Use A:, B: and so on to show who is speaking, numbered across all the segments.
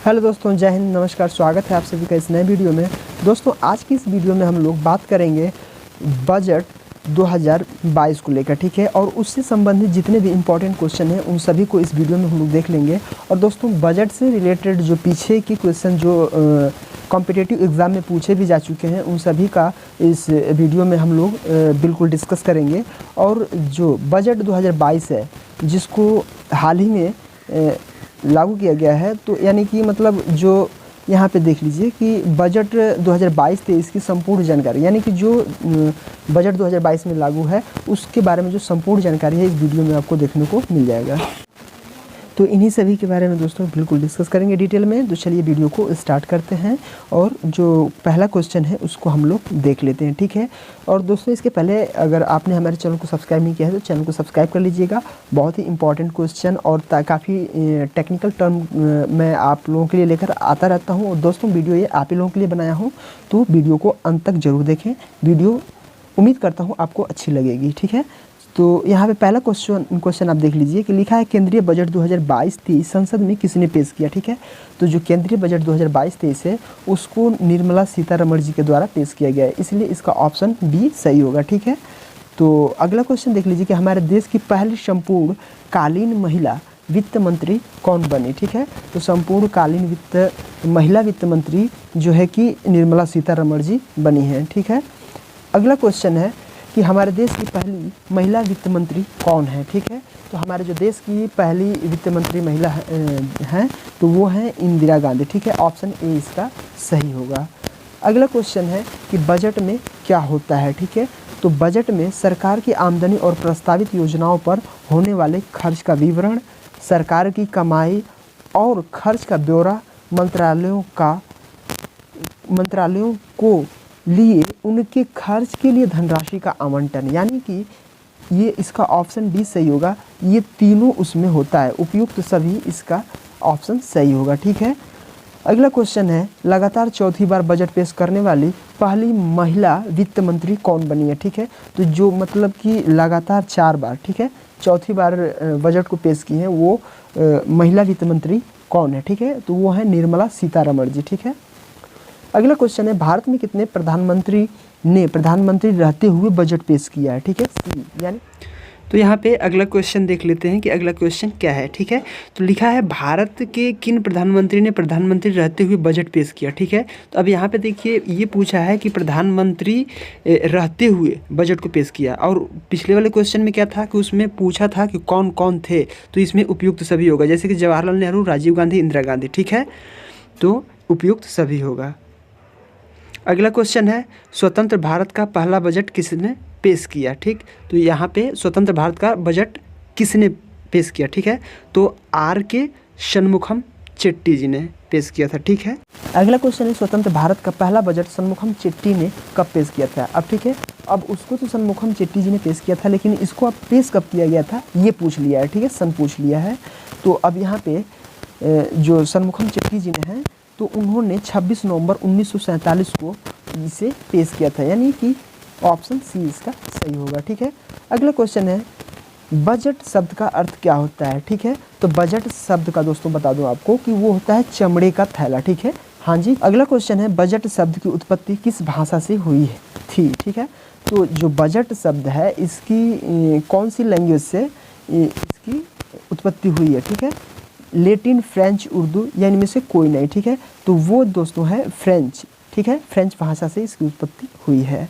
A: Hello दोस्तों, जय हिंद, नमस्कार। स्वागत है आप सभी का इस नए वीडियो में। दोस्तों, आज की इस वीडियो में हम लोग बात करेंगे बजट 2022 को लेकर, ठीक है। और उससे संबंधित जितने भी इम्पोर्टेंट क्वेश्चन हैं उन सभी को इस वीडियो में हम लोग देख लेंगे। और दोस्तों, बजट से रिलेटेड जो पीछे के क्वेश्चन जो कॉम्पिटिटिव एग्ज़ाम में पूछे भी जा चुके हैं उन सभी का इस वीडियो में हम लोग बिल्कुल डिस्कस करेंगे। और जो बजट 2022 है जिसको हाल ही में लागू किया गया है, तो यानी कि मतलब जो यहाँ पे देख लीजिए कि बजट 2022-23 की संपूर्ण जानकारी, यानी कि जो बजट 2022 में लागू है उसके बारे में जो संपूर्ण जानकारी है इस वीडियो में आपको देखने को मिल जाएगा। तो इन्हीं सभी के बारे में दोस्तों बिल्कुल डिस्कस करेंगे डिटेल में। तो चलिए वीडियो को स्टार्ट करते हैं और जो पहला क्वेश्चन है उसको हम लोग देख लेते हैं, ठीक है। और दोस्तों, इसके पहले अगर आपने हमारे चैनल को सब्सक्राइब नहीं किया है तो चैनल को सब्सक्राइब कर लीजिएगा। बहुत ही इंपॉर्टेंट क्वेश्चन और काफ़ी टेक्निकल टर्म मैं आप लोगों के लिए लेकर आता रहता हूँ। और दोस्तों, वीडियो ये आप ही लोगों के लिए बनाया हूँ, तो वीडियो को अंत तक ज़रूर देखें। वीडियो उम्मीद करता हूँ आपको अच्छी लगेगी, ठीक है। तो यहाँ पे पहला क्वेश्चन आप देख लीजिए कि लिखा है केंद्रीय बजट 2022-23 संसद में किसने पेश किया, ठीक है। तो जो केंद्रीय बजट 2022-23 है उसको निर्मला सीतारमण जी के द्वारा पेश किया गया है, इसलिए इसका ऑप्शन बी सही होगा, ठीक है। तो अगला क्वेश्चन देख लीजिए कि हमारे देश की पहली संपूर्ण कालीन महिला वित्त मंत्री कौन बनी, ठीक है। तो संपूर्ण कालीन महिला वित्त मंत्री जो है कि निर्मला सीतारमण जी बनी हैं, ठीक है। अगला क्वेश्चन है कि हमारे देश की पहली महिला वित्त मंत्री कौन है, ठीक है। तो हमारे जो देश की पहली वित्त मंत्री महिला हैं तो वो हैं इंदिरा गांधी, ठीक है। ऑप्शन ए इसका सही होगा। अगला क्वेश्चन है कि बजट में क्या होता है, ठीक है। तो बजट में सरकार की आमदनी और प्रस्तावित योजनाओं पर होने वाले खर्च का विवरण, सरकार की कमाई और खर्च का ब्यौरा, मंत्रालयों को लिए उनके खर्च के लिए धनराशि का आवंटन, यानी कि ये इसका ऑप्शन बी सही होगा। ये तीनों उसमें होता है, उपयुक्त सभी इसका ऑप्शन सही होगा, ठीक है। अगला क्वेश्चन है लगातार चौथी बार बजट पेश करने वाली पहली महिला वित्त मंत्री कौन बनी है, ठीक है। तो जो मतलब कि लगातार 4 बार, ठीक है, चौथी बार बजट को पेश की है वो महिला वित्त मंत्री कौन है, ठीक है। तो वो है निर्मला सीतारमण जी, ठीक है। अगला क्वेश्चन है भारत में कितने प्रधानमंत्री ने प्रधानमंत्री रहते हुए बजट पेश किया है, ठीक है, यानी। तो यहाँ पे अगला क्वेश्चन देख लेते हैं कि अगला क्वेश्चन क्या है, ठीक है। तो लिखा है भारत के किन प्रधानमंत्री ने प्रधानमंत्री रहते हुए बजट पेश किया, ठीक है। तो अब यहाँ पे देखिए ये पूछा है कि प्रधानमंत्री रहते हुए बजट को पेश किया, और पिछले वाले क्वेश्चन में क्या था कि उसमें पूछा था कि कौन कौन थे, तो इसमें उपयुक्त सभी होगा, जैसे कि जवाहरलाल नेहरू, राजीव गांधी, इंदिरा गांधी, ठीक है। तो उपयुक्त सभी होगा। अगला क्वेश्चन है स्वतंत्र भारत का पहला बजट किसने पेश किया, ठीक। तो यहाँ पे स्वतंत्र भारत का बजट किसने पेश किया, ठीक है। तो आर के षणमुखम चेट्टी जी ने पेश किया था, ठीक है। अगला क्वेश्चन है स्वतंत्र भारत का पहला बजट षणमुखम चेट्टी ने कब पेश किया था। अब ठीक है, अब उसको तो षणमुखम चेट्टी जी ने पेश किया था, लेकिन इसको अब पेश कब किया गया था ये पूछ लिया है, ठीक है, सन पूछ लिया है। तो अब यहाँ पे जो षणमुखम चेट्टी जी ने हैं तो उन्होंने 26 नवंबर 1947 को इसे पेश किया था, यानी कि ऑप्शन सी इसका सही होगा, ठीक है। अगला क्वेश्चन है बजट शब्द का अर्थ क्या होता है, ठीक है। तो बजट शब्द का दोस्तों बता दूं आपको कि वो होता है चमड़े का थैला, ठीक है। हाँ जी। अगला क्वेश्चन है बजट शब्द की उत्पत्ति किस भाषा से हुई थी, ठीक है। तो जो बजट शब्द है इसकी कौन सी लैंग्वेज से इसकी उत्पत्ति हुई है, ठीक है। लेटिन, फ्रेंच, उर्दू या इनमें से कोई नहीं, ठीक है। तो वो दोस्तों है फ्रेंच, ठीक है, फ्रेंच भाषा से इसकी उत्पत्ति हुई है।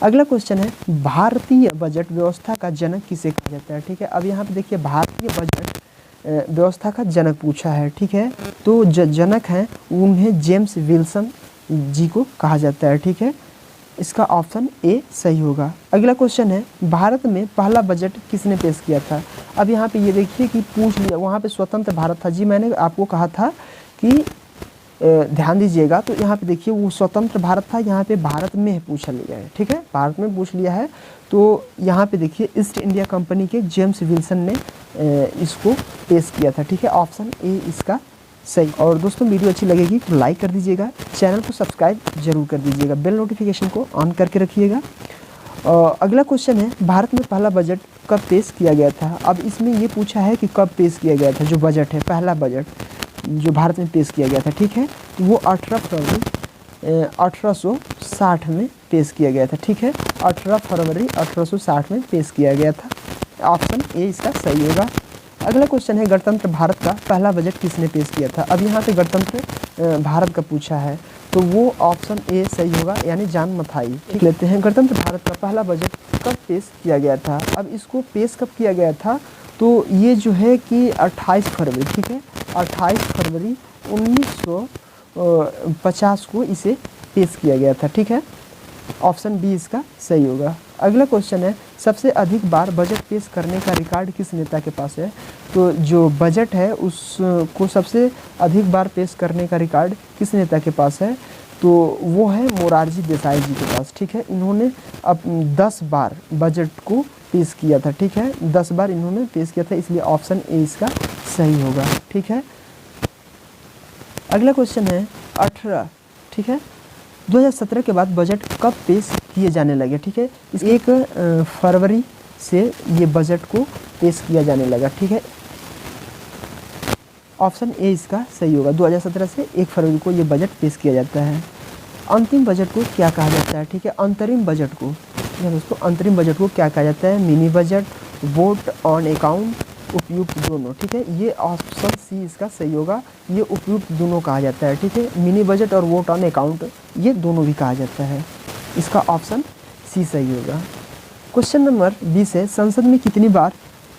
A: अगला क्वेश्चन है भारतीय बजट व्यवस्था का जनक किसे कहा जाता है, ठीक है। अब यहाँ पे देखिए भारतीय बजट व्यवस्था का जनक पूछा है, ठीक है। तो जो जनक हैं उन्हें जेम्स विल्सन जी को कहा जाता है, ठीक है। इसका ऑप्शन ए सही होगा। अगला क्वेश्चन है भारत में पहला बजट किसने पेश किया था। अब यहाँ पे ये देखिए कि पूछ लिया, वहाँ पे स्वतंत्र भारत था जी, मैंने आपको कहा था कि ध्यान दीजिएगा। तो यहाँ पे देखिए वो स्वतंत्र भारत था, यहाँ पे भारत में पूछा लिया है, ठीक है, भारत में पूछ लिया है। तो यहाँ पे देखिए ईस्ट इंडिया कंपनी के जेम्स विल्सन ने इसको पेश किया था, ठीक है। ऑप्शन ए इसका सही। और दोस्तों, वीडियो अच्छी लगेगी तो लाइक कर दीजिएगा, चैनल को सब्सक्राइब जरूर कर दीजिएगा, बेल नोटिफिकेशन को ऑन करके रखिएगा। अगला क्वेश्चन है भारत में पहला बजट कब पेश किया गया था। अब इसमें ये पूछा है कि कब पेश किया गया था जो बजट है, पहला बजट। जो भारत में पेश किया गया था, ठीक है। तो वो 18 फरवरी 1860 में पेश किया गया था, ठीक है। 18 फरवरी 1860 में पेश किया गया था। ऑप्शन ए इसका सही होगा। अगला क्वेश्चन है, गणतंत्र भारत का पहला बजट किसने पेश किया था। अब यहाँ पे गणतंत्र भारत का पूछा है, तो वो ऑप्शन ए सही होगा, यानी जॉन मथाई। ठीक लेते हैं, गणतंत्र भारत का पहला बजट कब पेश किया गया था। अब इसको पेश कब किया गया था, तो ये जो है कि 28 फरवरी, ठीक है, 28 फरवरी 1950 को इसे पेश किया गया था, ठीक है। ऑप्शन बी इसका सही होगा। अगला क्वेश्चन है, सबसे अधिक बार बजट पेश करने का रिकॉर्ड किस नेता के पास है। तो जो बजट है उसको सबसे अधिक बार पेश करने का रिकॉर्ड किस नेता के पास है, तो वो है मोरारजी देसाई जी के पास, ठीक है। इन्होंने अब 10 बार बजट को पेश किया था, ठीक है, 10 बार इन्होंने पेश किया था, इसलिए ऑप्शन ए इसका सही होगा, ठीक है। अगला क्वेश्चन है 18, ठीक है, 2017 के बाद बजट कब पेश किए जाने लगे, ठीक है। 1 फरवरी से ये बजट को पेश किया जाने लगा, ठीक है। ऑप्शन ए इसका सही होगा। 2017 से 1 फरवरी को ये बजट पेश किया जाता है। अंतिम बजट को क्या कहा जाता है, ठीक है, अंतरिम बजट को, या दोस्तों अंतरिम बजट को क्या कहा जाता है। Mini budget, vote on account, उपयुक्त दोनों, ठीक है। ये ऑप्शन सी इसका सही होगा, ये उपयुक्त दोनों कहा जाता है, ठीक है। मिनी बजट और वोट ऑन अकाउंट ये दोनों भी कहा जाता है, इसका ऑप्शन सी सही होगा। क्वेश्चन नंबर 20 है, संसद में कितनी बार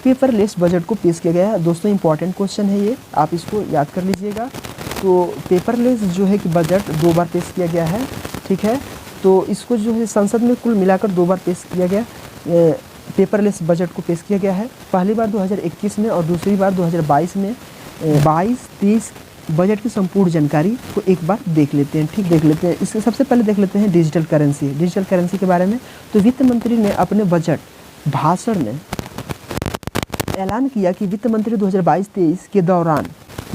A: पेपरलेस बजट को पेश किया गया है। दोस्तों इंपॉर्टेंट क्वेश्चन है ये, आप इसको याद कर लीजिएगा। तो पेपरलेस जो है कि बजट 2 बार पेश किया गया है, ठीक है। तो इसको जो है संसद में कुल मिलाकर 2 बार पेश किया गया, पेपरलेस बजट को पेश किया गया है। पहली बार 2021 में और दूसरी बार 2022 में। 22-23 बजट की संपूर्ण जानकारी को एक बार देख लेते हैं, ठीक, देख लेते हैं। इससे सबसे पहले देख लेते हैं डिजिटल करेंसी, डिजिटल करेंसी के बारे में। तो वित्त मंत्री ने अपने बजट भाषण में ऐलान किया कि वित्त मंत्री 2022-23 के दौरान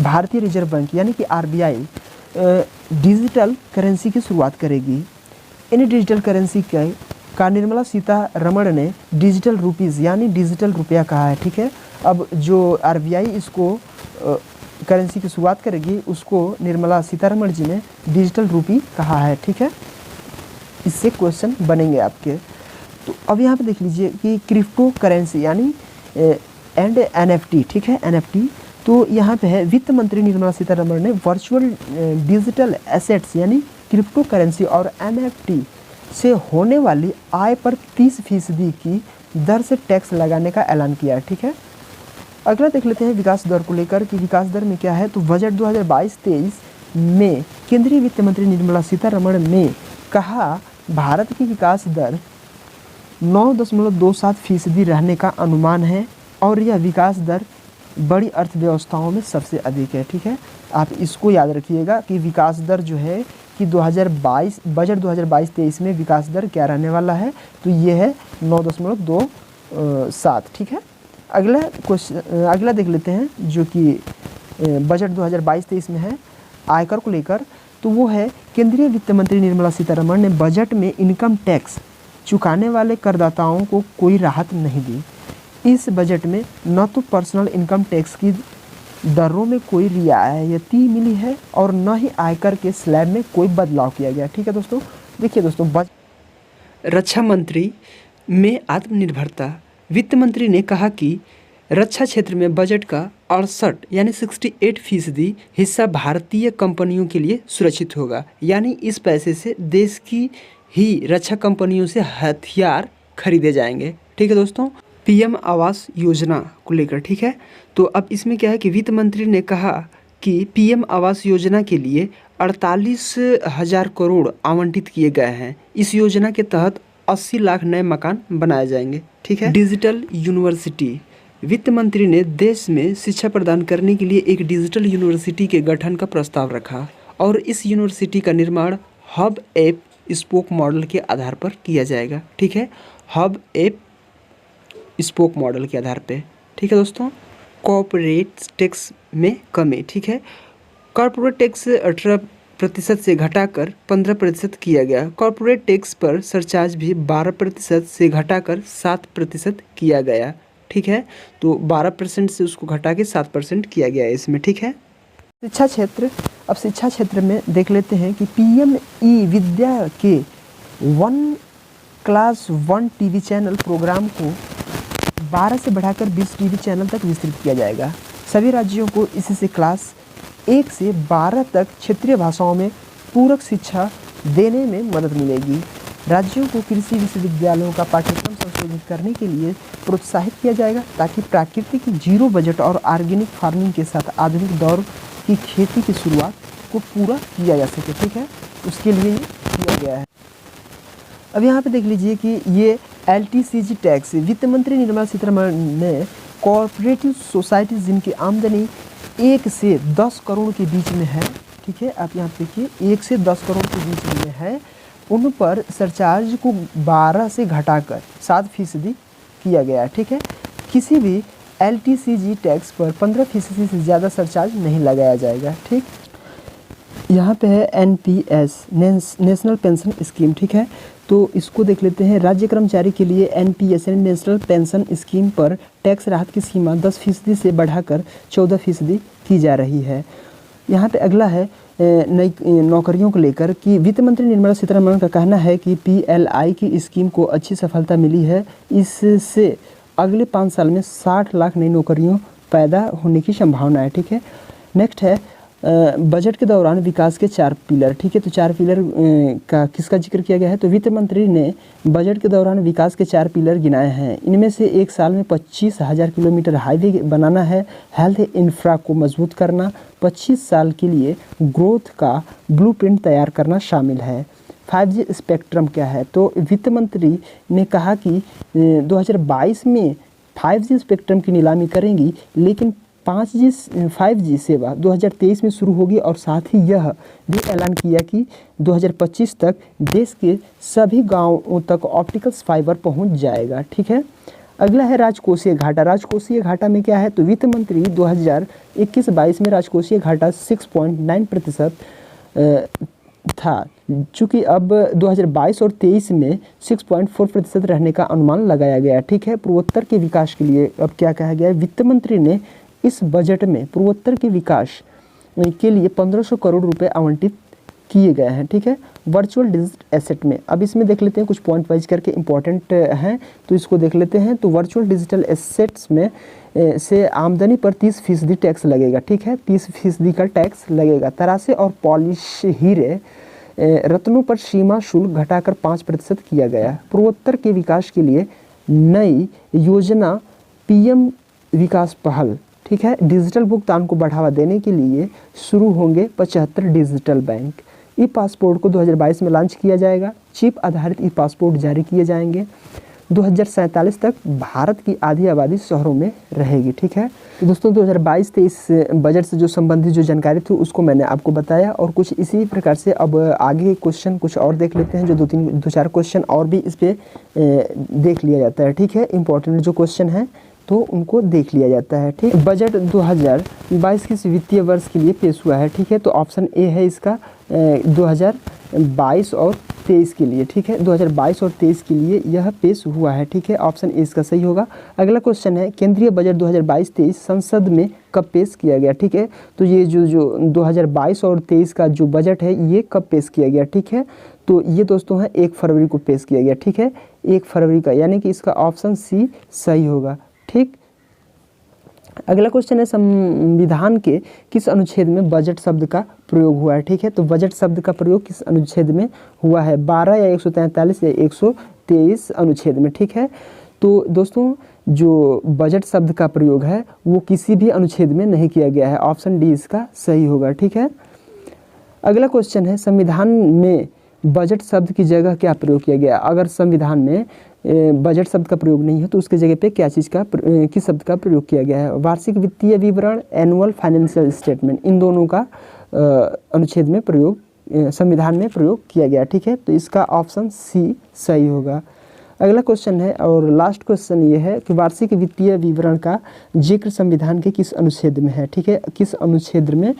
A: भारतीय रिजर्व बैंक यानी कि आरबीआई डिजिटल करेंसी की शुरुआत करेगी। इन डिजिटल करेंसी का निर्मला सीतारमण ने डिजिटल रुपीज़ यानी डिजिटल रुपया कहा है, ठीक है। अब जो आरबीआई इसको करेंसी की शुरुआत करेगी उसको निर्मला सीतारमण जी ने डिजिटल रुपी कहा है, ठीक है। इससे क्वेश्चन बनेंगे आपके। तो अब यहाँ पे देख लीजिए कि क्रिप्टो करेंसी यानी एंड एनएफटी, ठीक है, एनएफटी। तो यहाँ पे है वित्त मंत्री निर्मला सीतारमण ने वर्चुअल डिजिटल एसेट्स यानी क्रिप्टो करेंसी और एनएफटी से होने वाली आय पर 30% की दर से टैक्स लगाने का ऐलान किया है, ठीक है। अगला देख लेते हैं विकास दर को लेकर कि विकास दर में क्या है। तो बजट 2022-23 में केंद्रीय वित्त मंत्री निर्मला सीतारमण ने कहा भारत की विकास दर 9.27% रहने का अनुमान है और यह विकास दर बड़ी अर्थव्यवस्थाओं में सबसे अधिक है, ठीक है। आप इसको याद रखिएगा कि विकास दर जो है कि 2022 बजट 2022-23 में विकास दर क्या रहने वाला है, तो ये है 9.27, ठीक है। अगला देख लेते हैं जो कि बजट 2022-23 में है आयकर को लेकर। तो वो है केंद्रीय वित्त मंत्री निर्मला सीतारमण ने बजट में इनकम टैक्स चुकाने वाले करदाताओं को कोई राहत नहीं दी। इस बजट में न तो पर्सनल इनकम टैक्स की दरों में कोई रियायती मिली है और न ही आयकर के स्लैब में कोई बदलाव किया गया, ठीक है दोस्तों। देखिए दोस्तों, रक्षा मंत्री में आत्मनिर्भरता। वित्त मंत्री ने कहा कि रक्षा क्षेत्र में बजट का 68 यानी 68% हिस्सा भारतीय कंपनियों के लिए सुरक्षित होगा, यानी इस पैसे से देश की ही रक्षा कंपनियों से हथियार खरीदे जाएंगे, ठीक है दोस्तों। पीएम आवास योजना को लेकर, ठीक है। तो अब इसमें क्या है कि वित्त मंत्री ने कहा कि पीएम आवास योजना के लिए 48,000 करोड़ आवंटित किए गए हैं। इस योजना के तहत 80 लाख नए मकान बनाए जाएंगे, ठीक है। Digital university. वित्त मंत्री ने देश में शिक्षा प्रदान करने के लिए एक डिजिटल यूनिवर्सिटी के गठन का प्रस्ताव रखा और इस यूनिवर्सिटी का निर्माण हब एप स्पोक मॉडल के आधार पर किया जाएगा, ठीक है। हब एप स्पोक मॉडल के आधार पे, ठीक है दोस्तों। कॉर्पोरेट टैक्स में कमी, ठीक है। कॉर्पोरेट टैक्स 18% से घटाकर 15% किया गया। कॉर्पोरेट टैक्स पर सरचार्ज भी 12% से घटाकर 7% किया गया, ठीक है। तो 12% से उसको घटा के 7% किया गया है इसमें, ठीक है। शिक्षा क्षेत्र, अब शिक्षा क्षेत्र में देख लेते हैं कि पीएम-ई विद्या के 1 क्लास 1 टीवी चैनल प्रोग्राम को 12 से बढ़ाकर 20 टीवी चैनल तक विस्तृत किया जाएगा। सभी राज्यों को इससे क्लास 1 से 12 तक क्षेत्रीय भाषाओं में पूरक शिक्षा देने में मदद मिलेगी। राज्यों को कृषि विश्वविद्यालयों का पाठ्यक्रम संशोधित करने के लिए प्रोत्साहित किया जाएगा ताकि प्राकृतिक जीरो बजट और ऑर्गेनिक फार्मिंग के साथ आधुनिक दौर की खेती की शुरुआत को पूरा किया जा सके। ठीक है, उसके लिए ये किया गया है। अब यहाँ पे देख लीजिए कि ये LTCG टैक्स, वित्त मंत्री निर्मला सीतारमण ने कॉर्पोरेटिव सोसाइटी जिनकी आमदनी 1 से 10 करोड़ के बीच में है, ठीक है, आप यहाँ देखिए 1 से 10 करोड़ के बीच में है, उन पर सरचार्ज को 12 से घटाकर 7% किया गया है। ठीक है, किसी भी LTCG टैक्स पर 15% से ज़्यादा सरचार्ज नहीं लगाया जाएगा। ठीक, यहाँ पे है NPS, नेशनल पेंशन स्कीम। ठीक है, तो इसको देख लेते हैं। राज्य कर्मचारी के लिए NPS नेशनल पेंशन स्कीम पर टैक्स राहत की सीमा 10% से बढ़ाकर 14% की जा रही है। यहाँ पे अगला है नई नौकरियों को लेकर कि वित्त मंत्री निर्मला सीतारमण का कहना है कि PLI की स्कीम को अच्छी सफलता मिली है। इससे अगले 5 साल में 60 लाख नई नौकरियों पैदा होने की संभावना है। ठीक है, नेक्स्ट है बजट के दौरान विकास के 4 पिलर। ठीक है, तो 4 पिलर का किसका जिक्र किया गया है? तो वित्त मंत्री ने बजट के दौरान विकास के 4 पिलर गिनाए हैं। इनमें से 1 साल में 25,000 किलोमीटर हाईवे बनाना है, हेल्थ इंफ्रा को मजबूत करना, 25 साल के लिए ग्रोथ का ब्लूप्रिंट तैयार करना शामिल है। 5G स्पेक्ट्रम क्या है? तो वित्त मंत्री ने कहा कि 2022 में 5G स्पेक्ट्रम की नीलामी करेंगी, लेकिन 5G सेवा 2023 में शुरू होगी और साथ ही यह भी ऐलान किया कि 2025 तक देश के सभी गांवों तक ऑप्टिकल फाइबर पहुंच जाएगा। ठीक है, अगला है राजकोषीय घाटा। राजकोषीय घाटा में क्या है? तो वित्त मंत्री 2021-22 में राजकोषीय घाटा 6.9% था, चूँकि अब 2022 और 23 में 6.4% रहने का अनुमान लगाया गया। ठीक है, पूर्वोत्तर के विकास के लिए अब क्या कहा गया है? वित्त मंत्री ने इस बजट में पूर्वोत्तर के विकास के लिए 1500 करोड़ रुपए आवंटित किए गए हैं। ठीक है, वर्चुअल डिजिटल एसेट में अब इसमें देख लेते हैं, कुछ पॉइंट वाइज करके इंपॉर्टेंट हैं, तो इसको देख लेते हैं। तो वर्चुअल डिजिटल एसेट्स में से आमदनी पर 30% टैक्स लगेगा। ठीक है, 30% का टैक्स लगेगा। तरासे और पॉलिश हीरे रत्नों पर सीमा शुल्क घटाकर 5% किया गया। पूर्वोत्तर के विकास के लिए नई योजना PM विकास पहल। ठीक है, डिजिटल भुगतान को बढ़ावा देने के लिए शुरू होंगे 75 डिजिटल बैंक। ई पासपोर्ट को 2022 में लॉन्च किया जाएगा। चिप आधारित ई पासपोर्ट जारी किए जाएंगे। 2047 तक भारत की आधी आबादी शहरों में रहेगी। ठीक है, तो दोस्तों 2022-23 बजट से जो संबंधित जो जानकारी थी उसको मैंने आपको बताया, और कुछ इसी प्रकार से अब आगे क्वेश्चन कुछ और देख लेते हैं, जो 2-4 क्वेश्चन और भी इस पर देख लिया जाता है। ठीक है, इंपॉर्टेंट जो क्वेश्चन है तो उनको देख लिया जाता है। ठीक, बजट 2022 के वित्तीय वर्ष के लिए पेश हुआ है। ठीक है, तो ऑप्शन ए है इसका 2022 और 23 के लिए। ठीक है, 2022 और 23 के लिए यह पेश हुआ है। ठीक है, ऑप्शन ए इसका सही होगा। अगला क्वेश्चन है केंद्रीय बजट 2022-23 संसद में कब पेश किया गया? ठीक है, तो ये जो 2022 और 23 का जो बजट है ये कब पेश किया गया? ठीक है, तो ये दोस्तों है 1 फरवरी को पेश किया गया। ठीक है, 1 फरवरी का, यानी कि इसका ऑप्शन सी सही होगा। ठीक, अगला क्वेश्चन है संविधान के किस अनुच्छेद में बजट शब्द का प्रयोग हुआ है? ठीक है, तो बजट शब्द का प्रयोग किस अनुच्छेद में हुआ है? 12 या 143 या 123 अनुच्छेद में। ठीक है, तो दोस्तों जो बजट शब्द का प्रयोग है वो किसी भी अनुच्छेद में नहीं किया गया है। ऑप्शन डी इसका सही होगा। ठीक है, अगला क्वेश्चन है संविधान में बजट शब्द की जगह क्या प्रयोग किया गया? अगर संविधान में बजट शब्द का प्रयोग नहीं है तो उसके जगह पे क्या चीज़ का किस शब्द का प्रयोग किया गया है? वार्षिक वित्तीय विवरण, एनुअल फाइनेंशियल स्टेटमेंट, इन दोनों का अनुच्छेद में प्रयोग, संविधान में प्रयोग किया गया। ठीक है, तो इसका ऑप्शन सी सही होगा। अगला क्वेश्चन है और लास्ट क्वेश्चन ये है कि वार्षिक वित्तीय विवरण का जिक्र संविधान के किस अनुच्छेद में है? ठीक है, किस अनुच्छेद में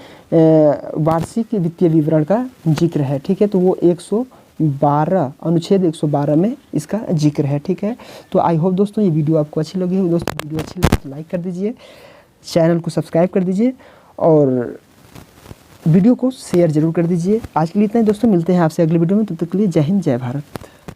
A: वार्षिक वित्तीय विवरण का जिक्र है? ठीक है, तो वो 112 अनुच्छेद 112 में इसका जिक्र है। ठीक है, तो आई होप दोस्तों ये वीडियो आपको अच्छी लगी हो। दोस्तों वीडियो अच्छी लगी तो लाइक कर दीजिए, चैनल को सब्सक्राइब कर दीजिए, और वीडियो को शेयर जरूर कर दीजिए। आज के लिए इतना ही दोस्तों, मिलते हैं आपसे अगले वीडियो में, तब तक के लिए जय हिंद जय भारत।